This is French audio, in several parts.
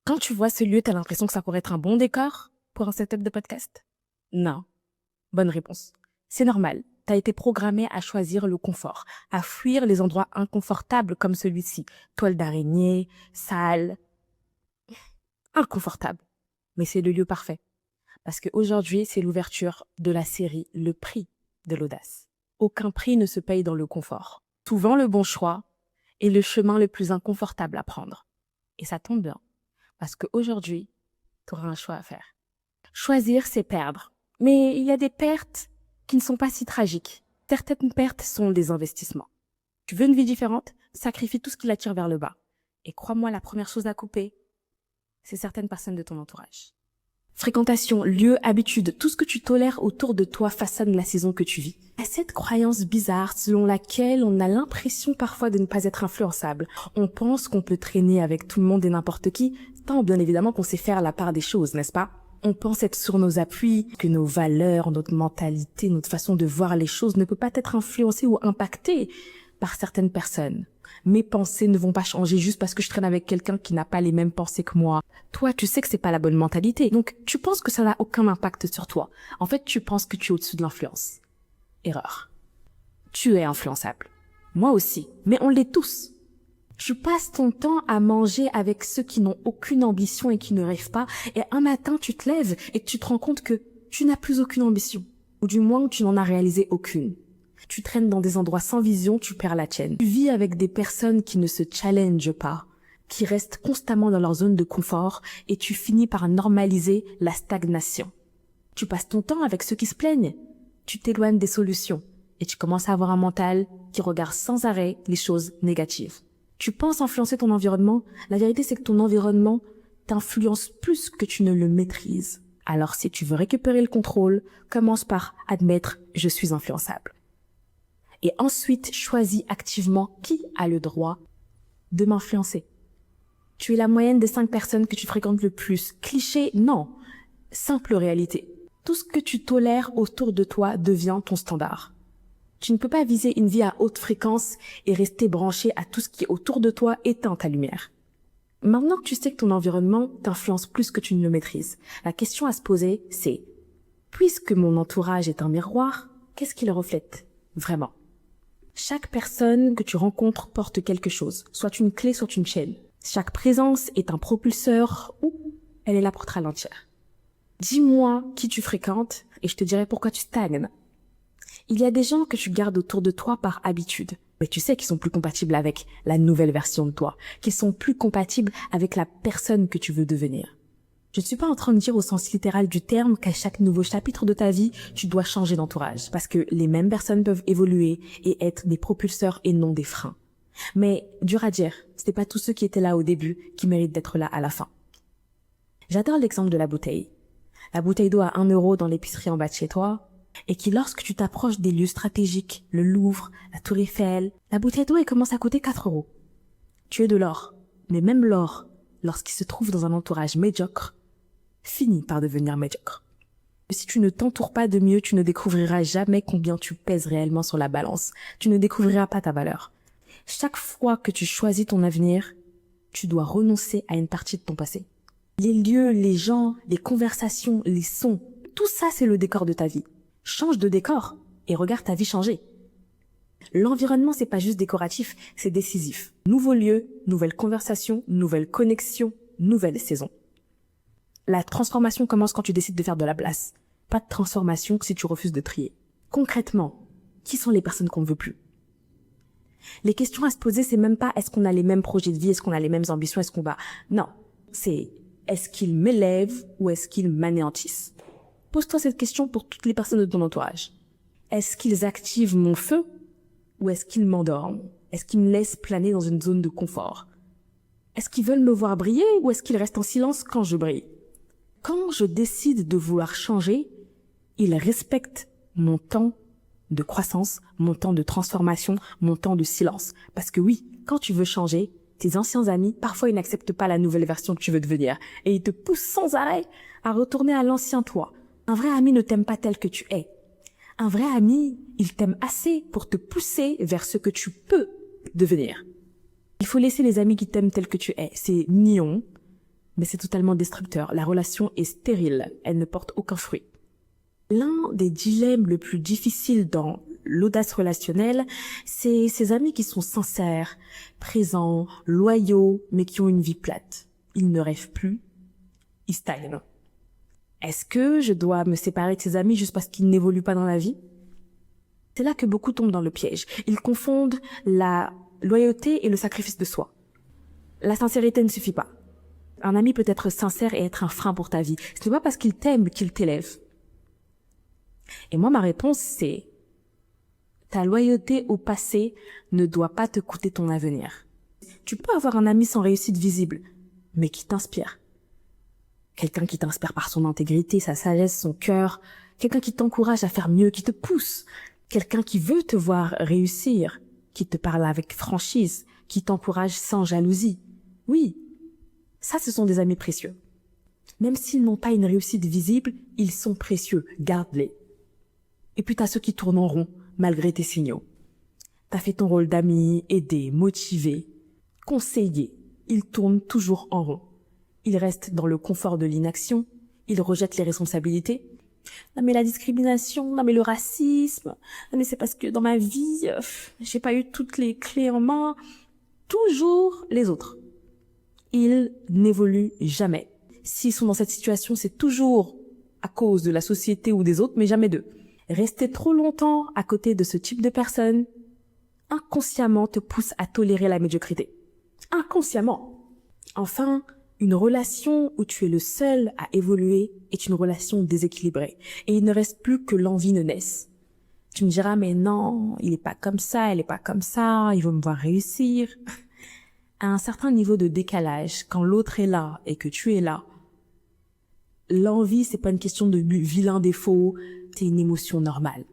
Quand tu vois ce lieu, t'as l'impression que ça pourrait être un bon décor pour un setup de podcast? Non. Bonne réponse. C'est normal. T'as été programmé à choisir le confort, à fuir les endroits inconfortables comme celui-ci. Toile d'araignée, salle, inconfortable. Mais c'est le lieu parfait. Parce qu'aujourd'hui, c'est l'ouverture de la série Le Prix de l'audace. Aucun prix ne se paye dans le confort. Souvent le bon choix est le chemin le plus inconfortable à prendre. Et ça tombe bien. Parce qu'aujourd'hui, tu auras un choix à faire. Choisir, c'est perdre. Mais il y a des pertes qui ne sont pas si tragiques. Certaines pertes sont des investissements. Tu veux une vie différente? Sacrifie tout ce qui l'attire vers le bas. Et crois-moi, la première chose à couper, c'est certaines personnes de ton entourage. Fréquentation, lieu, habitude, tout ce que tu tolères autour de toi façonne la saison que tu vis. Il y a cette croyance bizarre selon laquelle on a l'impression parfois de ne pas être influençable. On pense qu'on peut traîner avec tout le monde et n'importe qui, tant bien évidemment qu'on sait faire la part des choses, n'est-ce pas? On pense être sur nos appuis, que nos valeurs, notre mentalité, notre façon de voir les choses ne peut pas être influencée ou impactée par certaines personnes. Mes pensées ne vont pas changer juste parce que je traîne avec quelqu'un qui n'a pas les mêmes pensées que moi. Toi, tu sais que c'est pas la bonne mentalité. Donc, tu penses que ça n'a aucun impact sur toi. En fait, tu penses que tu es au-dessus de l'influence. Erreur. Tu es influençable. Moi aussi. Mais on l'est tous. Tu passes ton temps à manger avec ceux qui n'ont aucune ambition et qui ne rêvent pas. Et un matin, tu te lèves et tu te rends compte que tu n'as plus aucune ambition. Ou du moins, tu n'en as réalisé aucune. Tu traînes dans des endroits sans vision, tu perds la tienne. Tu vis avec des personnes qui ne se challengent pas, qui restent constamment dans leur zone de confort et tu finis par normaliser la stagnation. Tu passes ton temps avec ceux qui se plaignent. Tu t'éloignes des solutions et tu commences à avoir un mental qui regarde sans arrêt les choses négatives. Tu penses influencer ton environnement. La vérité, c'est que ton environnement t'influence plus que tu ne le maîtrises. Alors si tu veux récupérer le contrôle, commence par admettre « je suis influençable ». Et ensuite, choisis activement qui a le droit de m'influencer. Tu es la moyenne des 5 personnes que tu fréquentes le plus. Cliché, non. Simple réalité. Tout ce que tu tolères autour de toi devient ton standard. Tu ne peux pas viser une vie à haute fréquence et rester branché à tout ce qui est autour de toi, éteins ta lumière. Maintenant que tu sais que ton environnement t'influence plus que tu ne le maîtrises, la question à se poser, c'est « Puisque mon entourage est un miroir, qu'est-ce qu'il reflète vraiment ?» Chaque personne que tu rencontres porte quelque chose, soit une clé, soit une chaîne. Chaque présence est un propulseur ou elle est là pour te ralentir. Dis-moi qui tu fréquentes et je te dirai pourquoi tu stagnes. Il y a des gens que tu gardes autour de toi par habitude, mais tu sais qu'ils sont plus compatibles avec la nouvelle version de toi, qu'ils sont plus compatibles avec la personne que tu veux devenir. Je ne suis pas en train de dire au sens littéral du terme qu'à chaque nouveau chapitre de ta vie, tu dois changer d'entourage, parce que les mêmes personnes peuvent évoluer et être des propulseurs et non des freins. Mais dur à dire, c'était pas tous ceux qui étaient là au début qui méritent d'être là à la fin. J'adore l'exemple de la bouteille. La bouteille d'eau à 1 euro dans l'épicerie en bas de chez toi, et qui lorsque tu t'approches des lieux stratégiques, le Louvre, la Tour Eiffel, la bouteille d'eau elle commence à coûter 4 euros. Tu es de l'or, mais même l'or, lorsqu'il se trouve dans un entourage médiocre, finit par devenir médiocre. Si tu ne t'entoures pas de mieux, tu ne découvriras jamais combien tu pèses réellement sur la balance. Tu ne découvriras pas ta valeur. Chaque fois que tu choisis ton avenir, tu dois renoncer à une partie de ton passé. Les lieux, les gens, les conversations, les sons, tout ça c'est le décor de ta vie. Change de décor et regarde ta vie changer. L'environnement c'est pas juste décoratif, c'est décisif. Nouveau lieu, nouvelle conversation, nouvelle connexion, nouvelle saison. La transformation commence quand tu décides de faire de la place. Pas de transformation si tu refuses de trier. Concrètement, qui sont les personnes qu'on ne veut plus? Les questions à se poser, c'est même pas est-ce qu'on a les mêmes projets de vie, est-ce qu'on a les mêmes ambitions, est-ce qu'on va... Non, c'est est-ce qu'ils m'élèvent ou est-ce qu'ils m'anéantissent? Pose-toi cette question pour toutes les personnes de ton entourage. Est-ce qu'ils activent mon feu ou est-ce qu'ils m'endorment? Est-ce qu'ils me laissent planer dans une zone de confort? Est-ce qu'ils veulent me voir briller ou est-ce qu'ils restent en silence quand je brille? Quand je décide de vouloir changer, ils respectent mon temps de croissance, mon temps de transformation, mon temps de silence. Parce que oui, quand tu veux changer, tes anciens amis, parfois ils n'acceptent pas la nouvelle version que tu veux devenir. Et ils te poussent sans arrêt à retourner à l'ancien toi. Un vrai ami ne t'aime pas tel que tu es. Un vrai ami, il t'aime assez pour te pousser vers ce que tu peux devenir. Il faut laisser les amis qui t'aiment tel que tu es. C'est mignon, mais c'est totalement destructeur. La relation est stérile, elle ne porte aucun fruit. L'un des dilemmes le plus difficiles dans l'audace relationnelle, c'est ces amis qui sont sincères, présents, loyaux, mais qui ont une vie plate. Ils ne rêvent plus, ils stagnent. Est-ce que je dois me séparer de ces amis juste parce qu'ils n'évoluent pas dans la vie? C'est là que beaucoup tombent dans le piège. Ils confondent la loyauté et le sacrifice de soi. La sincérité ne suffit pas. Un ami peut être sincère et être un frein pour ta vie. Ce n'est pas parce qu'il t'aime qu'il t'élève. Et moi, ma réponse, c'est ta loyauté au passé ne doit pas te coûter ton avenir. Tu peux avoir un ami sans réussite visible, mais qui t'inspire. Quelqu'un qui t'inspire par son intégrité, sa sagesse, son cœur. Quelqu'un qui t'encourage à faire mieux, qui te pousse. Quelqu'un qui veut te voir réussir, qui te parle avec franchise, qui t'encourage sans jalousie. Oui, ça, ce sont des amis précieux. Même s'ils n'ont pas une réussite visible, ils sont précieux. Garde-les. Et puis t'as ceux qui tournent en rond, malgré tes signaux. T'as fait ton rôle d'ami, aider, motiver, conseiller. Ils tournent toujours en rond. Ils restent dans le confort de l'inaction. Ils rejettent les responsabilités. Non mais la discrimination, non mais le racisme, non mais c'est parce que dans ma vie, j'ai pas eu toutes les clés en main. Toujours les autres. Ils n'évoluent jamais. S'ils sont dans cette situation, c'est toujours à cause de la société ou des autres, mais jamais d'eux. Rester trop longtemps à côté de ce type de personnes, inconsciemment te pousse à tolérer la médiocrité. Inconsciemment. Enfin, une relation où tu es le seul à évoluer est une relation déséquilibrée. Et il ne reste plus que l'envie ne naisse. Tu me diras, mais non, il est pas comme ça, elle est pas comme ça, il veut me voir réussir. À un certain niveau de décalage, quand l'autre est là et que tu es là, l'envie, c'est pas une question de vilain défaut, c'est une émotion normale.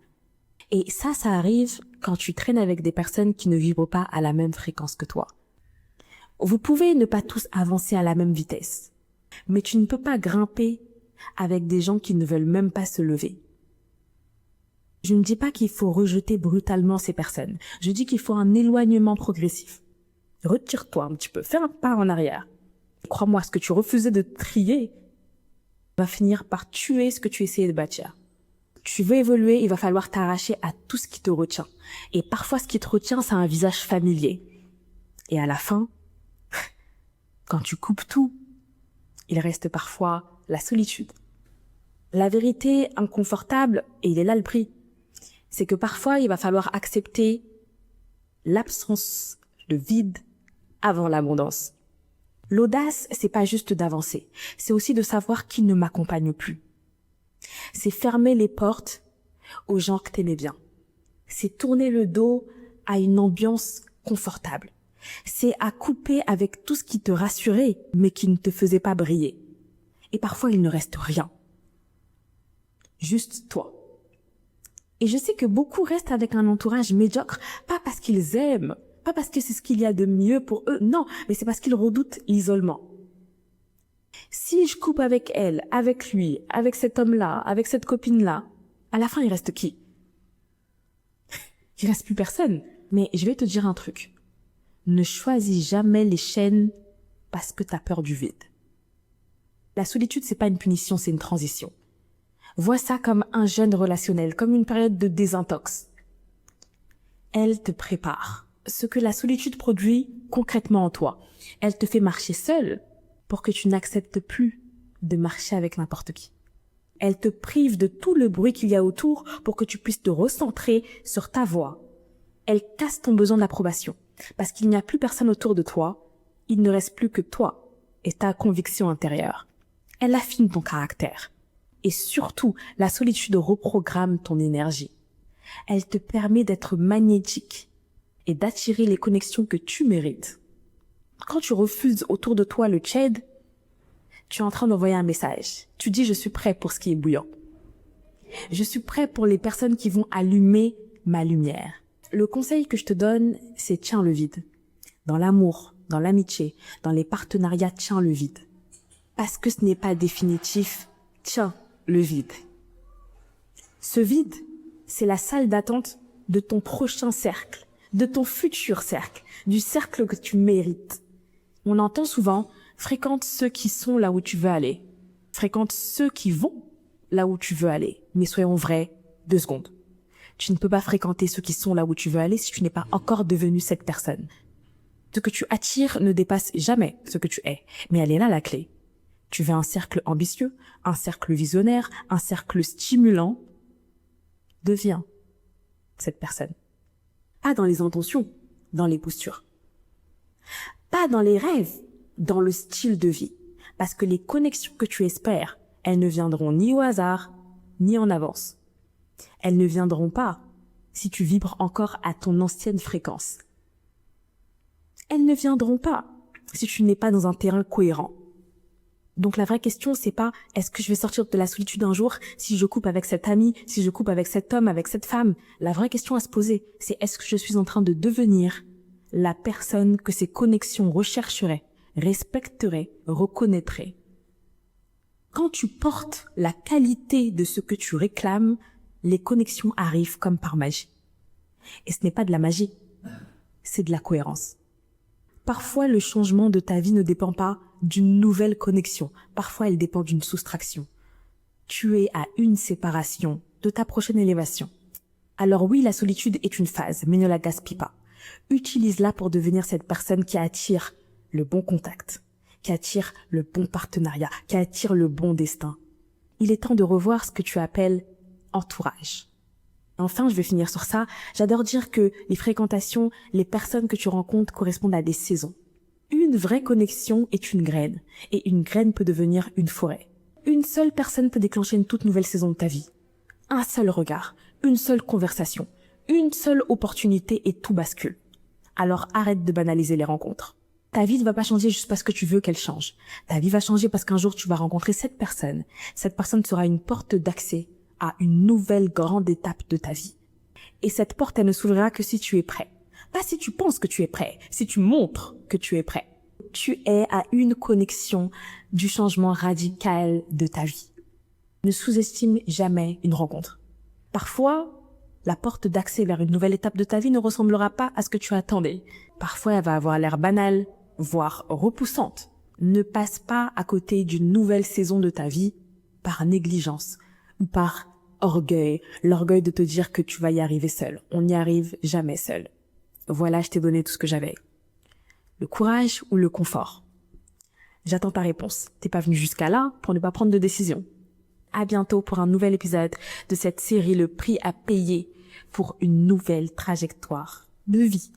Et ça arrive quand tu traînes avec des personnes qui ne vibrent pas à la même fréquence que toi. Vous pouvez ne pas tous avancer à la même vitesse, mais tu ne peux pas grimper avec des gens qui ne veulent même pas se lever. Je ne dis pas qu'il faut rejeter brutalement ces personnes. Je dis qu'il faut un éloignement progressif. Retire-toi un petit peu, fais un pas en arrière. Crois-moi, ce que tu refusais de trier va finir par tuer ce que tu essayais de bâtir. Tu veux évoluer, il va falloir t'arracher à tout ce qui te retient. Et parfois, ce qui te retient, c'est un visage familier. Et à la fin, quand tu coupes tout, il reste parfois la solitude. La vérité inconfortable, et il est là le prix, c'est que parfois, il va falloir accepter l'absence, le vide, avant l'abondance. L'audace, c'est pas juste d'avancer, c'est aussi de savoir qui ne m'accompagne plus. C'est fermer les portes aux gens que t'aimais bien. C'est tourner le dos à une ambiance confortable. C'est à couper avec tout ce qui te rassurait, mais qui ne te faisait pas briller. Et parfois, il ne reste rien. Juste toi. Et je sais que beaucoup restent avec un entourage médiocre, pas parce qu'ils aiment, pas parce que c'est ce qu'il y a de mieux pour eux, non, mais c'est parce qu'ils redoutent l'isolement. Si je coupe avec elle, avec lui, avec cet homme-là, avec cette copine-là, à la fin, il reste qui? Il reste plus personne. Mais je vais te dire un truc. Ne choisis jamais les chaînes parce que t'as peur du vide. La solitude, c'est pas une punition, c'est une transition. Vois ça comme un jeûne relationnel, comme une période de désintox. Elle te prépare. Ce que la solitude produit concrètement en toi. Elle te fait marcher seule pour que tu n'acceptes plus de marcher avec n'importe qui. Elle te prive de tout le bruit qu'il y a autour pour que tu puisses te recentrer sur ta voix. Elle casse ton besoin d'approbation. Parce qu'il n'y a plus personne autour de toi, il ne reste plus que toi et ta conviction intérieure. Elle affine ton caractère. Et surtout, la solitude reprogramme ton énergie. Elle te permet d'être magnétique et d'attirer les connexions que tu mérites. Quand tu refuses autour de toi le tchède, tu es en train d'envoyer un message. Tu dis, je suis prêt pour ce qui est bouillant. Je suis prêt pour les personnes qui vont allumer ma lumière. Le conseil que je te donne, c'est tiens le vide. Dans l'amour, dans l'amitié, dans les partenariats, tiens le vide. Parce que ce n'est pas définitif, tiens le vide. Ce vide, c'est la salle d'attente de ton prochain cercle, de ton futur cercle, du cercle que tu mérites. On entend souvent, Fréquente ceux qui sont là où tu veux aller. Fréquente ceux qui vont là où tu veux aller. Mais soyons vrais, 2 secondes. Tu ne peux pas fréquenter ceux qui sont là où tu veux aller si tu n'es pas encore devenu cette personne. Ce que tu attires ne dépasse jamais ce que tu es. Mais elle est là la clé. Tu veux un cercle ambitieux, un cercle visionnaire, un cercle stimulant. Deviens cette personne. Pas dans les intentions, dans les postures. Pas dans les rêves, dans le style de vie. Parce que les connexions que tu espères, elles ne viendront ni au hasard, ni en avance. Elles ne viendront pas si tu vibres encore à ton ancienne fréquence. Elles ne viendront pas si tu n'es pas dans un terrain cohérent. Donc la vraie question, c'est pas est-ce que je vais sortir de la solitude un jour si je coupe avec cet ami, si je coupe avec cet homme, avec cette femme. La vraie question à se poser, c'est est-ce que je suis en train de devenir la personne que ces connexions rechercheraient, respecteraient, reconnaîtraient. Quand tu portes la qualité de ce que tu réclames, les connexions arrivent comme par magie. Et ce n'est pas de la magie, c'est de la cohérence. Parfois, le changement de ta vie ne dépend pas d'une nouvelle connexion. Parfois, elle dépend d'une soustraction. Tu es à une séparation de ta prochaine élévation. Alors oui, la solitude est une phase, mais ne la gaspille pas. Utilise-la pour devenir cette personne qui attire le bon contact, qui attire le bon partenariat, qui attire le bon destin. Il est temps de revoir ce que tu appelles entourage. Enfin, je vais finir sur ça. J'adore dire que les fréquentations, les personnes que tu rencontres correspondent à des saisons. Une vraie connexion est une graine, et une graine peut devenir une forêt. Une seule personne peut déclencher une toute nouvelle saison de ta vie. Un seul regard, une seule conversation, une seule opportunité et tout bascule. Alors arrête de banaliser les rencontres. Ta vie ne va pas changer juste parce que tu veux qu'elle change. Ta vie va changer parce qu'un jour tu vas rencontrer cette personne. Cette personne sera une porte d'accès à une nouvelle grande étape de ta vie. Et cette porte, elle ne s'ouvrira que si tu es prêt. Pas si tu penses que tu es prêt, si tu montres que tu es prêt. Tu es à une connexion du changement radical de ta vie. Ne sous-estime jamais une rencontre. Parfois, la porte d'accès vers une nouvelle étape de ta vie ne ressemblera pas à ce que tu attendais. Parfois, elle va avoir l'air banale, voire repoussante. Ne passe pas à côté d'une nouvelle saison de ta vie par négligence ou par orgueil, l'orgueil de te dire que tu vas y arriver seul. On n'y arrive jamais seul. Voilà, je t'ai donné tout ce que j'avais. Le courage ou le confort? J'attends ta réponse. T'es pas venu jusqu'à là pour ne pas prendre de décision. À bientôt pour un nouvel épisode de cette série Le prix à payer pour une nouvelle trajectoire de vie.